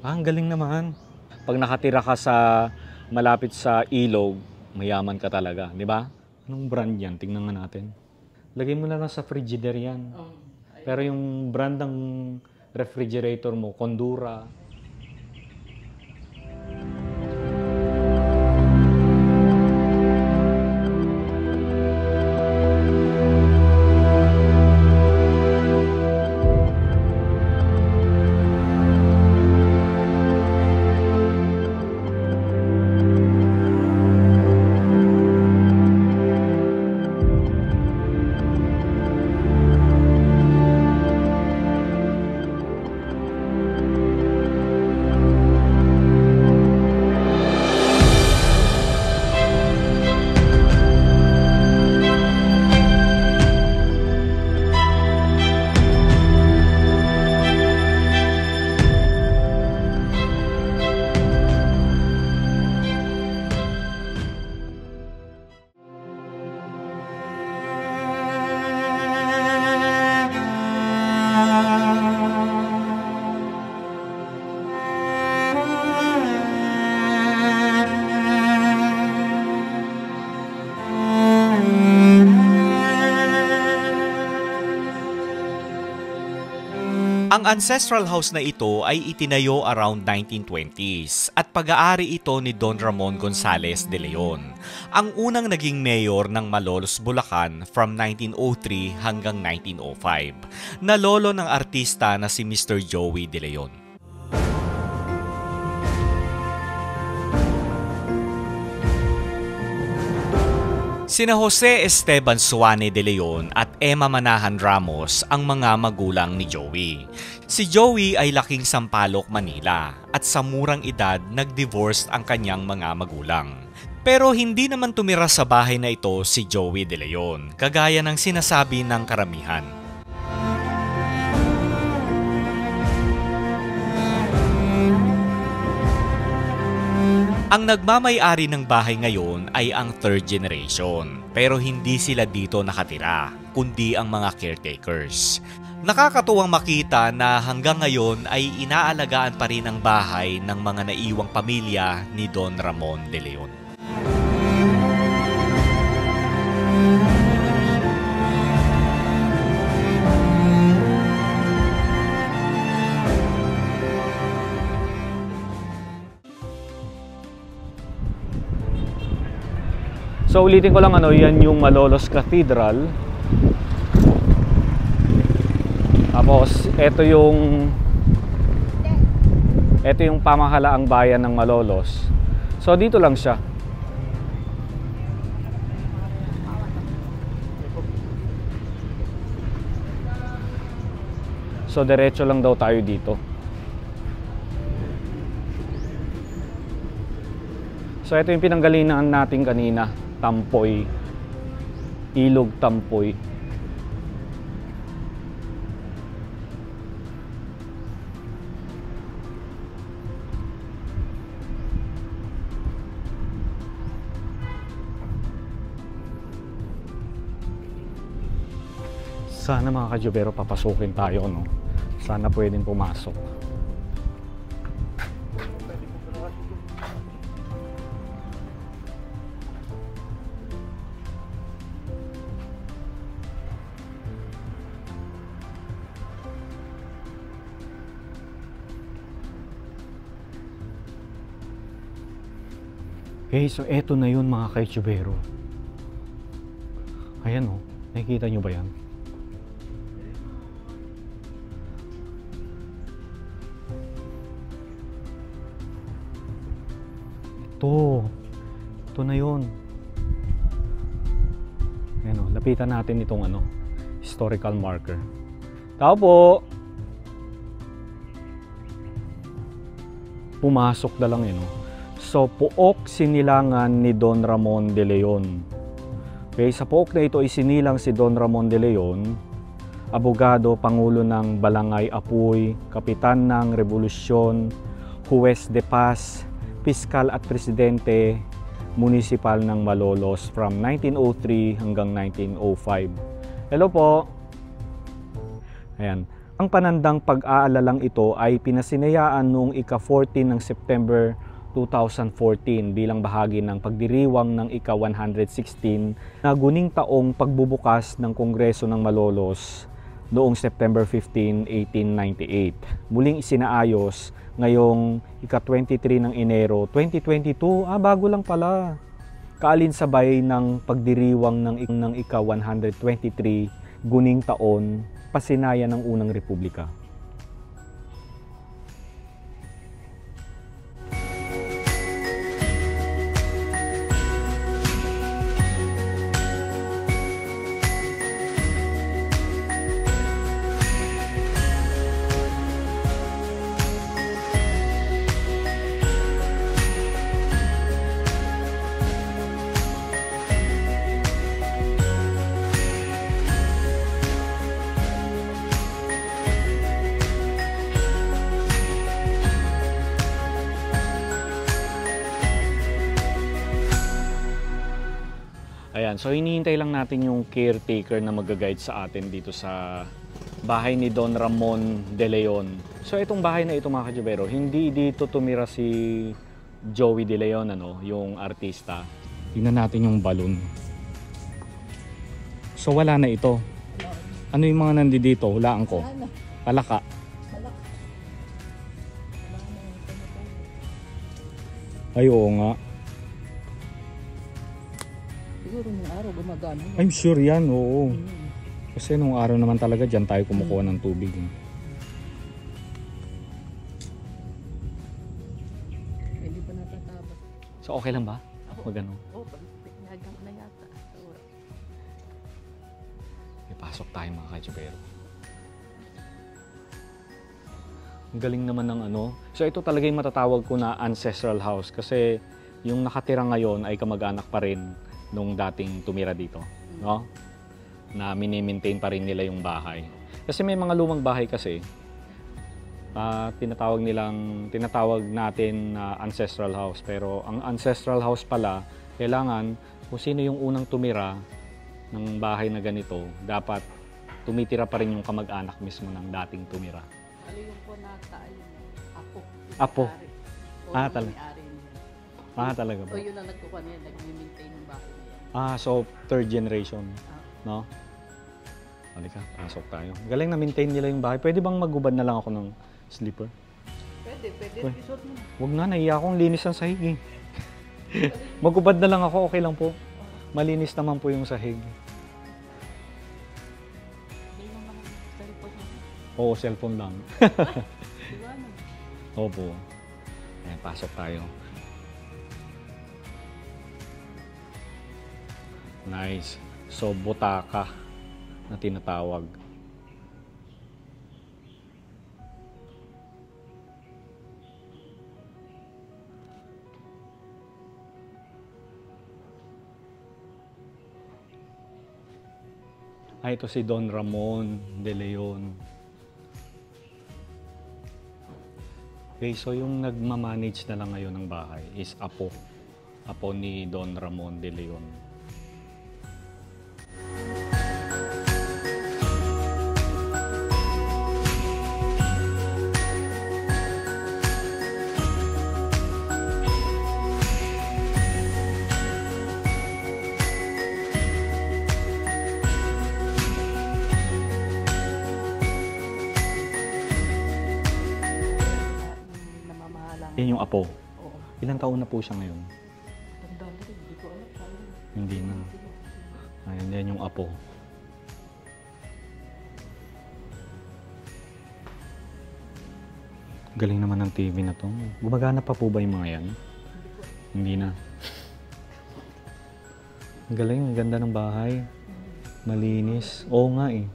Ang galing naman. Pag nakatira ka sa malapit sa ilog, mayaman ka talaga, di ba? Anong brand yan? Tingnan nga natin. Lagay mo na lang sa Frigidaire yan. Pero yung brand ng refrigerator mo, Condura. Ang ancestral house na ito ay itinayo around 1920s at pag-aari ito ni Don Ramon Gonzales de Leon, ang unang naging mayor ng Malolos, Bulacan from 1903 hanggang 1905, na lolo ng artista na si Mr. Joey de Leon. Sina Jose Esteban Suane de Leon at Emma Manahan Ramos ang mga magulang ni Joey. Si Joey ay laking Sampaloc, Manila at sa murang edad nag-divorce ang kanyang mga magulang. Pero hindi naman tumira sa bahay na ito si Joey de Leon, kagaya ng sinasabi ng karamihan. Ang nagmamay-ari ng bahay ngayon ay ang third generation, pero hindi sila dito nakatira, kundi ang mga caretakers. Nakakatuwang makita na hanggang ngayon ay inaalagaan pa rin ang bahay ng mga naiwang pamilya ni Don Ramon de Leon. So ulitin ko lang yan yung Malolos Cathedral. Tapos ito yung pamahalaang bayan ng Malolos. So dito lang siya. So diretso lang daw tayo dito. So ito yung pinanggalingan natin kanina. Tampoy, Ilog Tampoy. Sana mga kajubero papasukin tayo, no? Sana pwedeng pumasok. Okay, so eto na yun mga kaitsubero. Ayan o, nakikita nyo ba yan? Ito na yun. Ayan o, lapitan natin itong historical marker. Tao po! Pumasok na lang yun o. So, Pook Sinilangan ni Don Ramon de Leon. Okay, sa Pook na ito ay sinilang si Don Ramon de Leon, abogado, pangulo ng Balangay Apoy, kapitan ng Revolusyon, Juez de Paz, piskal at presidente municipal ng Malolos from 1903 hanggang 1905. Hello po. Ayan. Ang panandang pag-aalalang ito ay pinasinayaan noong ika-14 ng September 2014 bilang bahagi ng pagdiriwang ng ika-116 na guning taong pagbubukas ng Kongreso ng Malolos noong September 15, 1898. Muling isinaayos ngayong ika-23 ng Enero 2022. Bago lang pala. Kaalinsabay ng pagdiriwang ng ika-123 guning taon pasinaya ng unang republika. Ayan, so hinihintay lang natin yung caretaker na mag-guide sa atin dito sa bahay ni Don Ramon de Leon. So itong bahay na ito mga kajubero, hindi dito tumira si Joey de Leon, yung artista. Tingnan natin yung balloon. So wala na ito. Ano yung mga nandito? Hulaan ko. Palaka. Ay, oo nga. Siguro nung araw gumagana. I'm sure yan, oo. Kasi nung araw naman talaga dyan tayo kumukuha ng tubig. Hindi pa natatabas. So okay lang ba? Magano? Oo, pinagang na yata. Ipasok tayo mga kajubero. Ang galing naman ng So ito talaga yung matatawag ko na ancestral house kasi yung nakatira ngayon ay kamag-anak pa rin nung dating tumira dito, no? Na mini-maintain pa rin nila yung bahay. Kasi may mga lumang bahay kasi tinatawag natin na ancestral house, pero ang ancestral house pala kailangan kung sino yung unang tumira ng bahay na ganito, dapat tumitira pa rin yung kamag-anak mismo ng dating tumira. Ano yung po nata yung apo? Apo. Talaga. Talaga ba? O yun ang nagkukuha niya, nag-maintain ng bahay niya. So third generation, no? Halika, pasok tayo. Galing na maintain nila yung bahay. Pwede bang magubad na lang ako ng slipper? Pwede. Resort mo. Huwag na, naiya akong linis ang sahig eh. Magubad na lang ako, okay lang po. Malinis naman po yung sahig. Hindi mo naman cellphone mo. Oo, cellphone lang. Diba na? Opo. Ayan, pasok tayo. Nice. So, butaka na tinatawag. Ito si Don Ramon de Leon. Okay, so yung nagmamanage na lang ngayon ng bahay is Apo. Apo ni Don Ramon de Leon. Yan yung Apo. Oo. Ilang taon na po siya ngayon? Tanda na rin, hindi ko alam. Hindi na. Ayan, yan yung Apo. Galing naman ng TV na to. Gumagana pa po ba yung mga yan? Hindi na. Ang galing, ang ganda ng bahay. Malinis. Oo nga eh.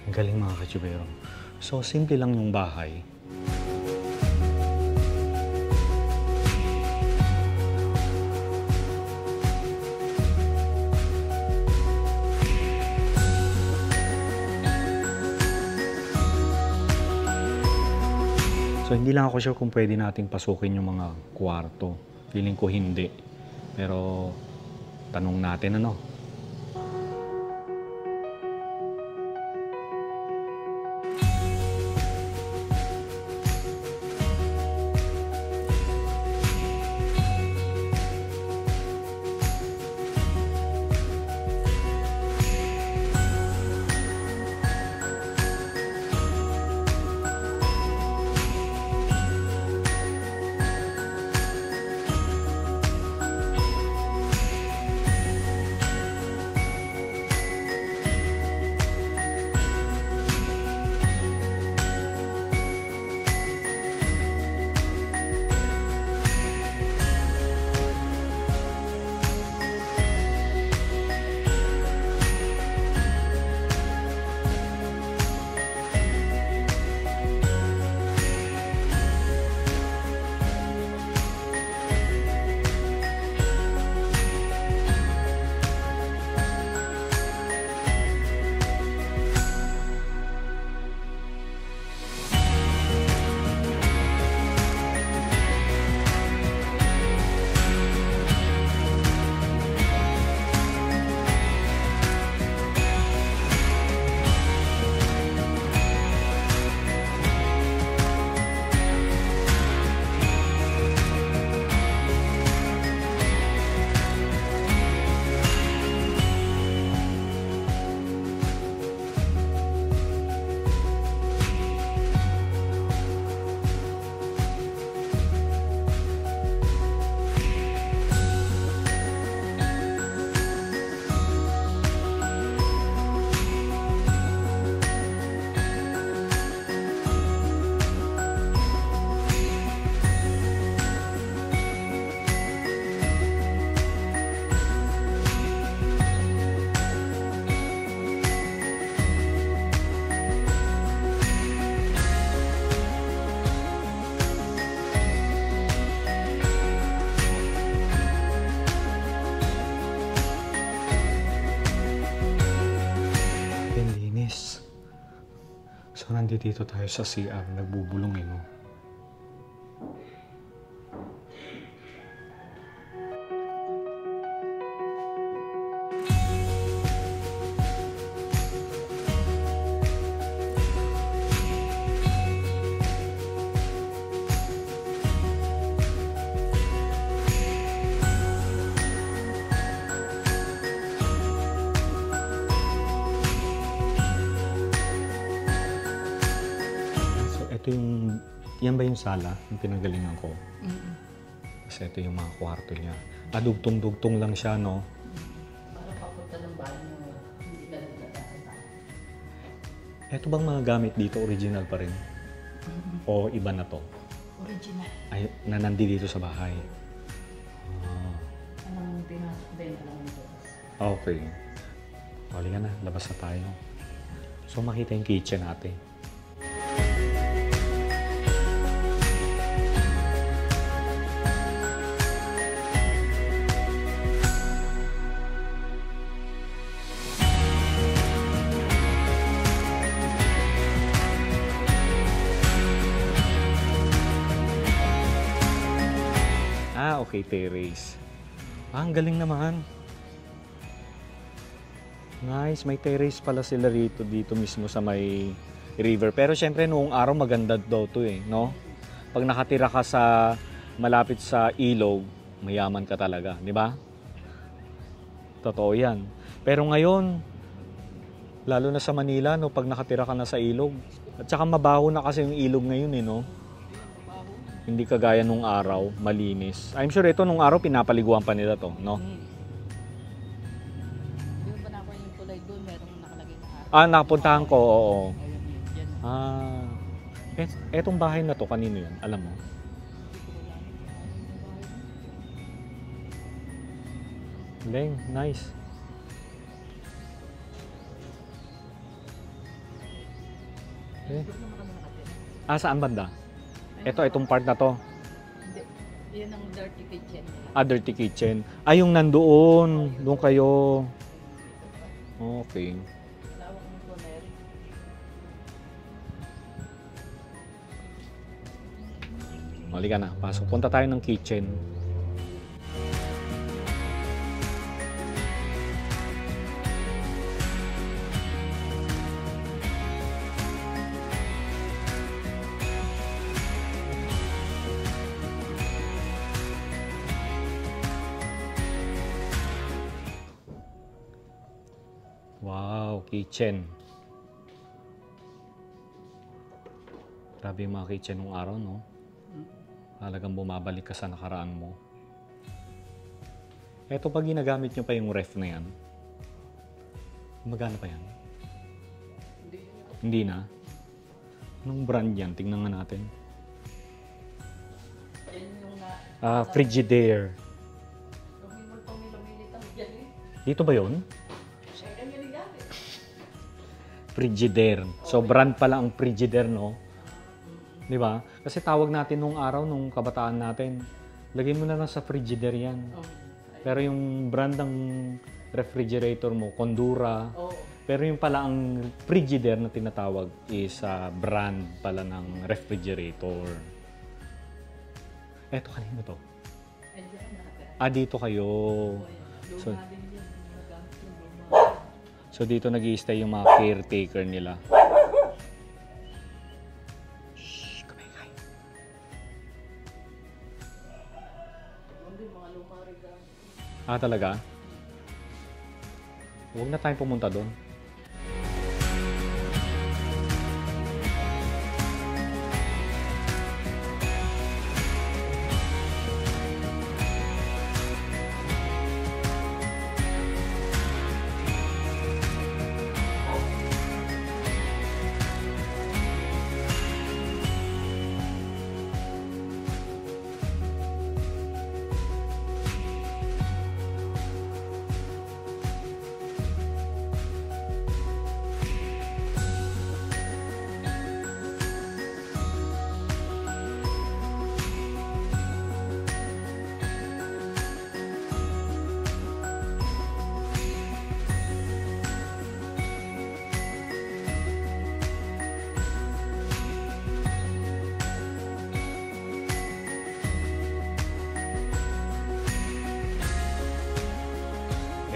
Ang galing mga kachubero. So, simple lang yung bahay. So hindi lang ako sure kung pwede nating pasukin yung mga kwarto. Feeling ko hindi. Pero tanong natin ano. So, nandito tayo sa CR, nagbubulong eh, no? Yan ba yung sala, yung pinanggalingan ko? Kasi ito yung mga kwarto niya. Dugtong-dugtong lang siya, no? Para papunta ng banyo, hindi na naglalasan tayo. Ito bang mga gamit dito, original pa rin? O iba na to? Original. Ay, na nandito sa bahay? Anong pinasok din, alam mo doon. Okay. Halika na, labas na tayo. So makita yung kitchen natin. Okay, terrace. Ang galing naman. Nice, may terrace pala sila dito mismo sa may river. Pero syempre noong araw maganda daw to eh, no? Pag nakatira ka sa malapit sa ilog, mayaman ka talaga, di ba? Totoo 'yan. Pero ngayon, lalo na sa Manila, no, pag nakatira ka na sa ilog, at saka mabaho na kasi yung ilog ngayon eh, no? Hindi kagaya nung araw, malinis. I'm sure ito nung araw pinapaliguan pa nila to, no? Yung ba na ako yung tulay doon, merong nakalagay na Nakapuntahan ko, oo. Ayun, yan. Etong bahay na to, kanino yan? Alam mo? Galing, nice. Saan banda? Itong part na to. Hindi. Yan ang dirty kitchen nila. Dirty kitchen. Yung nandoon. Doon kayo. Okay. Lawak ng corner. Halika na, pasok. Punta tayo ng kitchen. Wow, kitchen. Grabe yung mga kitchen nung araw, no? Talagang bumabalik ka sa nakaraan mo. Eto pag ginagamit nyo pa yung ref na yan, magana pa yan? Hindi na? Anong brand yan? Tingnan nga natin. Yan yung na... Frigidaire. Lumilitang yan eh. Dito ba yun? Yan yung gamit. Frigidaire. So brand pala ang Frigidaire, no? Di ba? Kasi tawag natin nung araw, nung kabataan natin, lagay mo na lang sa Frigidaire yan. Pero yung brand ng refrigerator mo, Condura. Pero yung pala ang Frigidaire na tinatawag is brand pala ng refrigerator. Eto, kanino to? Dito kayo. So dito nag-i-stay yung mga caretaker nila. Talaga? Huwag na tayong pumunta doon.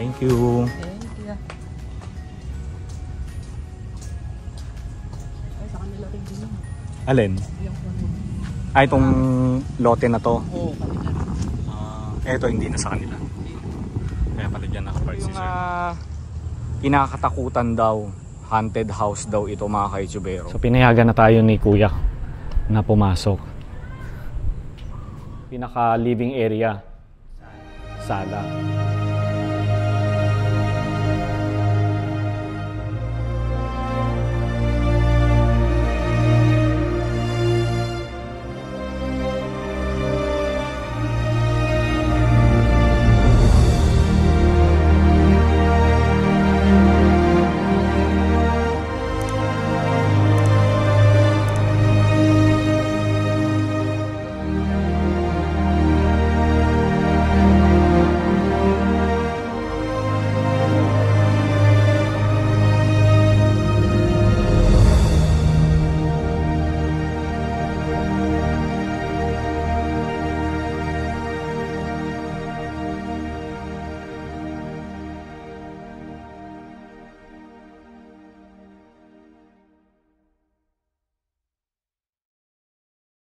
Thank you. Thank you. Ay, sa kanila rin din yun. Alin? Itong lote na to. Oo, kanila. Eto hindi na sa kanila. Kaya pala dyan nakapark si sir. Kinakatakutan daw. Haunted house daw ito, mga ka-YouTubero. So pinayagan na tayo ni Kuya na pumasok. Pinaka living area. Sala.